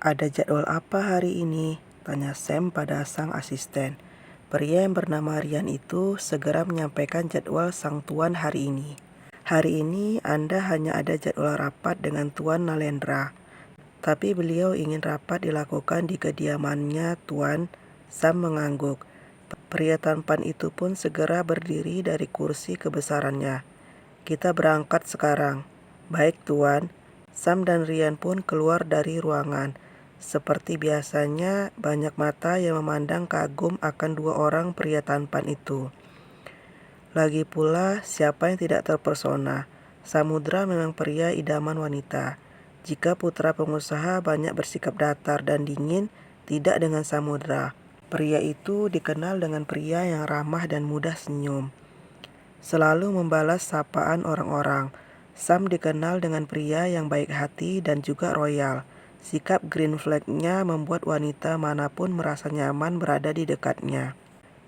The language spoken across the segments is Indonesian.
"Ada jadwal apa hari ini?" tanya Sam pada sang asisten. Pria yang bernama Ryan itu segera menyampaikan jadwal sang tuan hari ini. "Hari ini Anda hanya ada jadwal rapat dengan Tuan Nalendra, tapi beliau ingin rapat dilakukan di kediamannya, Tuan." Sam mengangguk. Pria tampan itu pun segera berdiri dari kursi kebesarannya. "Kita berangkat sekarang." "Baik, Tuan." Sam dan Ryan pun keluar dari ruangan. Seperti biasanya, banyak mata yang memandang kagum akan dua orang pria tampan itu. Lagi pula, siapa yang tidak terpesona? Samudra memang pria idaman wanita. Jika putra pengusaha banyak bersikap datar dan dingin, tidak dengan Samudra. Pria itu dikenal dengan pria yang ramah dan mudah senyum, selalu membalas sapaan orang-orang. Sam dikenal dengan pria yang baik hati dan juga royal. Sikap green flag-nya membuat wanita manapun merasa nyaman berada di dekatnya.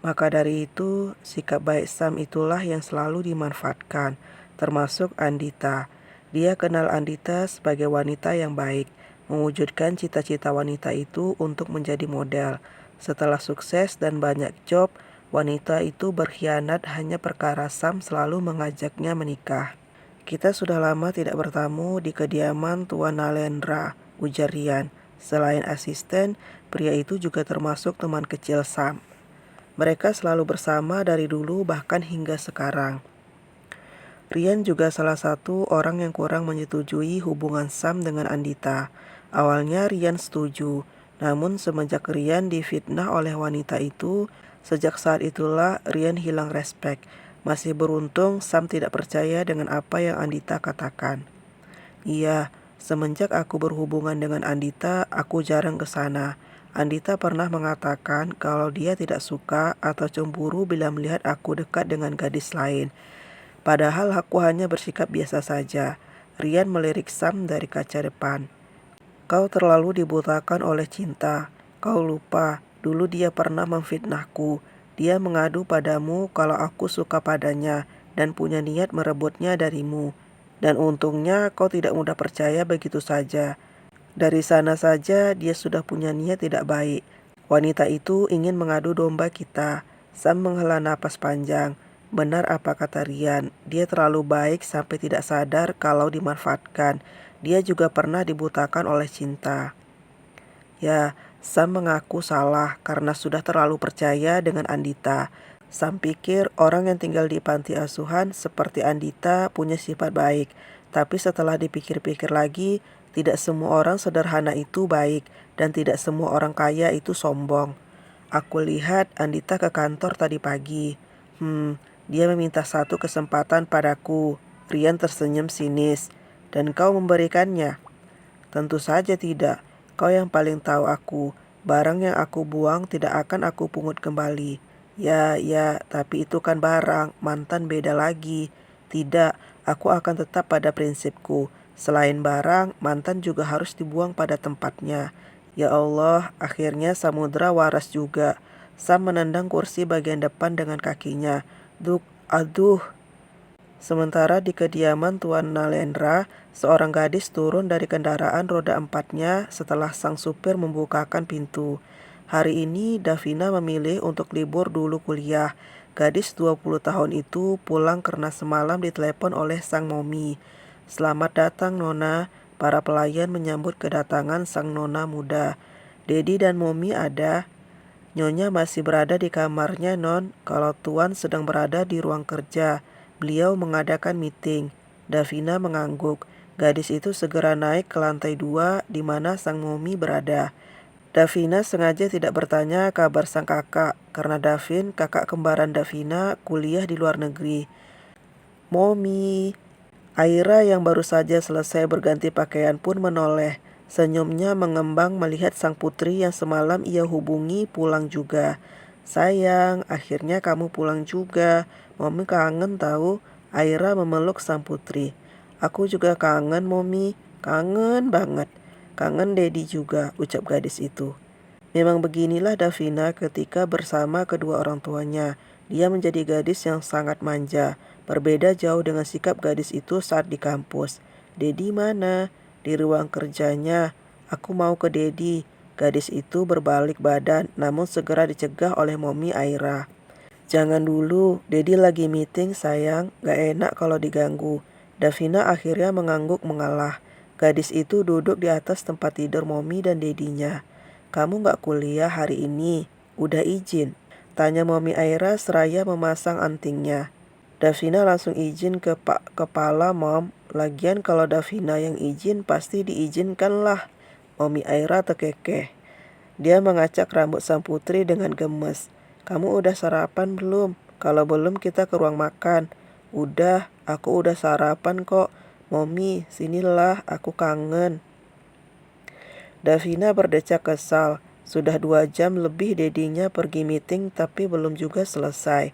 Maka dari itu, sikap baik Sam itulah yang selalu dimanfaatkan, termasuk Andita. Dia kenal Andita sebagai wanita yang baik, mewujudkan cita-cita wanita itu untuk menjadi model. Setelah sukses dan banyak job, wanita itu berkhianat hanya perkara Sam selalu mengajaknya menikah. "Kita sudah lama tidak bertamu di kediaman Tuan Nalendra," ujar Ryan. Selain asisten, pria itu juga termasuk teman kecil Sam. Mereka selalu bersama dari dulu bahkan hingga sekarang. Ryan juga salah satu orang yang kurang menyetujui hubungan Sam dengan Andita. Awalnya Ryan setuju, namun semenjak Ryan difitnah oleh wanita itu, sejak saat itulah Ryan hilang respek. Masih beruntung Sam tidak percaya dengan apa yang Andita katakan. "Iya, semenjak aku berhubungan dengan Andita, aku jarang ke sana. Andita pernah mengatakan kalau dia tidak suka atau cemburu bila melihat aku dekat dengan gadis lain. Padahal aku hanya bersikap biasa saja." Ryan melirik Sam dari kaca depan. "Kau terlalu dibutakan oleh cinta. Kau lupa, dulu dia pernah memfitnahku. Dia mengadu padamu kalau aku suka padanya dan punya niat merebutnya darimu. Dan untungnya kau tidak mudah percaya begitu saja. Dari sana saja dia sudah punya niat tidak baik. Wanita itu ingin mengadu domba kita." Sam menghela napas panjang. Benar apa kata Ryan, dia terlalu baik sampai tidak sadar kalau dimanfaatkan. Dia juga pernah dibutakan oleh cinta. Ya, Sam mengaku salah karena sudah terlalu percaya dengan Andita. Sam pikir orang yang tinggal di panti asuhan seperti Andita punya sifat baik. Tapi setelah dipikir-pikir lagi, tidak semua orang sederhana itu baik dan tidak semua orang kaya itu sombong. "Aku lihat Andita ke kantor tadi pagi. Dia meminta satu kesempatan padaku." Ryan tersenyum sinis. "Dan kau memberikannya?" "Tentu saja tidak. Kau yang paling tahu aku. Barang yang aku buang tidak akan aku pungut kembali." Ya, tapi itu kan barang, mantan beda lagi." "Tidak, aku akan tetap pada prinsipku. Selain barang, mantan juga harus dibuang pada tempatnya." Ya Allah, akhirnya Samudra waras juga. Sam menendang kursi bagian depan dengan kakinya. Aduh. Sementara di kediaman Tuan Nalendra, seorang gadis turun dari kendaraan roda empatnya setelah sang supir membukakan pintu. Hari ini Davina memilih untuk libur dulu kuliah. Gadis 20 tahun itu pulang karena semalam ditelepon oleh sang momi. "Selamat datang, Nona." Para pelayan menyambut kedatangan sang nona muda. "Dedi dan momi ada?" "Nyonya masih berada di kamarnya, Non. Kalau Tuan sedang berada di ruang kerja. Beliau mengadakan meeting." Davina mengangguk. Gadis itu segera naik ke lantai 2 di mana sang momi berada. Davina sengaja tidak bertanya kabar sang kakak, karena Davin, kakak kembaran Davina, kuliah di luar negeri. "Momi." Aira yang baru saja selesai berganti pakaian pun menoleh. Senyumnya mengembang melihat sang putri yang semalam ia hubungi pulang juga. "Sayang, akhirnya kamu pulang juga. Momi kangen tahu." Aira memeluk sang putri. "Aku juga kangen, Momi. Kangen banget." "Kangen Dedi juga," ucap gadis itu. Memang beginilah Davina ketika bersama kedua orang tuanya. Dia menjadi gadis yang sangat manja. Berbeda jauh dengan sikap gadis itu saat di kampus. "Dedi mana?" "Di ruang kerjanya." Aku mau ke Dedi. Gadis itu berbalik badan, namun segera dicegah oleh Momi Aira. Jangan dulu, Dedi lagi meeting sayang, gak enak kalau diganggu. Davina akhirnya mengangguk mengalah. Gadis itu duduk di atas tempat tidur Momi dan Dedinya. Kamu gak kuliah hari ini? Udah izin? Tanya Momi Aira seraya memasang antingnya. Davina langsung izin ke Pak Kepala, Mom. Lagian kalau Davina yang izin pasti diizinkan lah. Momi Aira terkekeh. Dia mengacak rambut sang putri dengan gemes. Kamu udah sarapan belum? Kalau belum kita ke ruang makan. Udah, aku udah sarapan kok. Momi, sinilah, aku kangen. Davina berdecak kesal. Sudah 2 jam lebih Dedinya pergi meeting tapi belum juga selesai.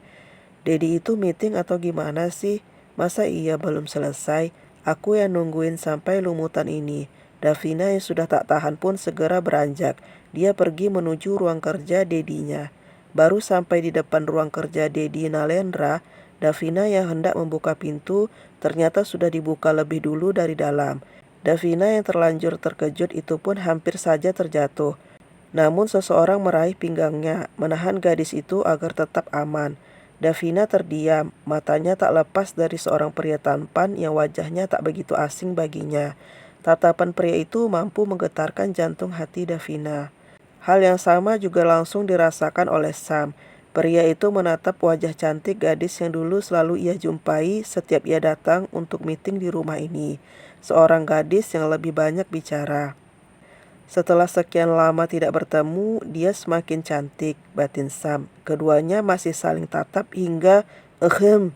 Dedi itu meeting atau gimana sih? Masa iya belum selesai? Aku yang nungguin sampai lumutan ini. Davina yang sudah tak tahan pun segera beranjak. Dia pergi menuju ruang kerja Dedinya. Baru sampai di depan ruang kerja Dedi Nalendra, Davina yang hendak membuka pintu ternyata sudah dibuka lebih dulu dari dalam. Davina yang terlanjur terkejut itu pun hampir saja terjatuh. Namun seseorang meraih pinggangnya, menahan gadis itu agar tetap aman. Davina terdiam, matanya tak lepas dari seorang pria tampan yang wajahnya tak begitu asing baginya. Tatapan pria itu mampu menggetarkan jantung hati Davina. Hal yang sama juga langsung dirasakan oleh Sam. Pria itu menatap wajah cantik gadis yang dulu selalu ia jumpai setiap ia datang untuk meeting di rumah ini. Seorang gadis yang lebih banyak bicara. Setelah sekian lama tidak bertemu, dia semakin cantik, batin Sam. Keduanya masih saling tatap hingga ehem.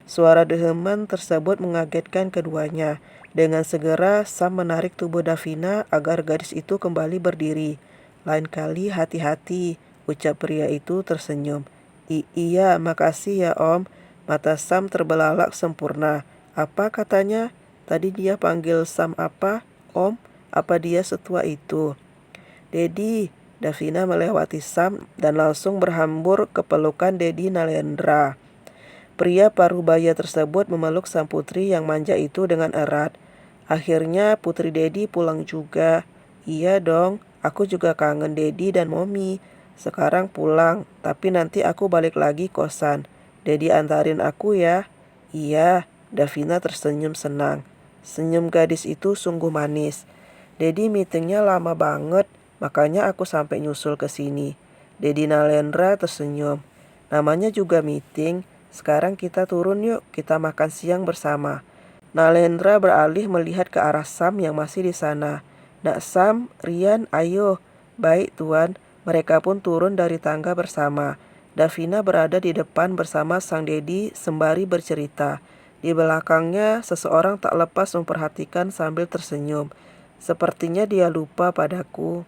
Suara deheman tersebut mengagetkan keduanya. Dengan segera, Sam menarik tubuh Davina agar gadis itu kembali berdiri. Lain kali hati-hati, ucap pria itu tersenyum. Iya, makasih ya Om. Mata Sam terbelalak sempurna. Apa katanya? Tadi dia panggil Sam apa? Om? Apa dia setua itu? Dedi, Davina melewati Sam dan langsung berhambur ke pelukan Dedi Nalendra. Pria parubaya tersebut memeluk sang putri yang manja itu dengan erat. Akhirnya putri Dedi pulang juga. Iya dong, aku juga kangen Dedi dan Momi. Sekarang pulang, tapi nanti aku balik lagi kosan. Dedi antarin aku ya. Iya, Davina tersenyum senang. Senyum gadis itu sungguh manis. Dedi meetingnya lama banget, makanya aku sampai nyusul ke sini. Dedi Nalendra tersenyum. Namanya juga meeting. Sekarang kita turun yuk, kita makan siang bersama. Nalendra beralih melihat ke arah Sam yang masih di sana. Nak Sam, Rian, ayo. Baik tuan, mereka pun turun dari tangga bersama. Davina berada di depan bersama sang Dedi sembari bercerita. Di belakangnya, seseorang tak lepas memperhatikan sambil tersenyum. Sepertinya dia lupa padaku.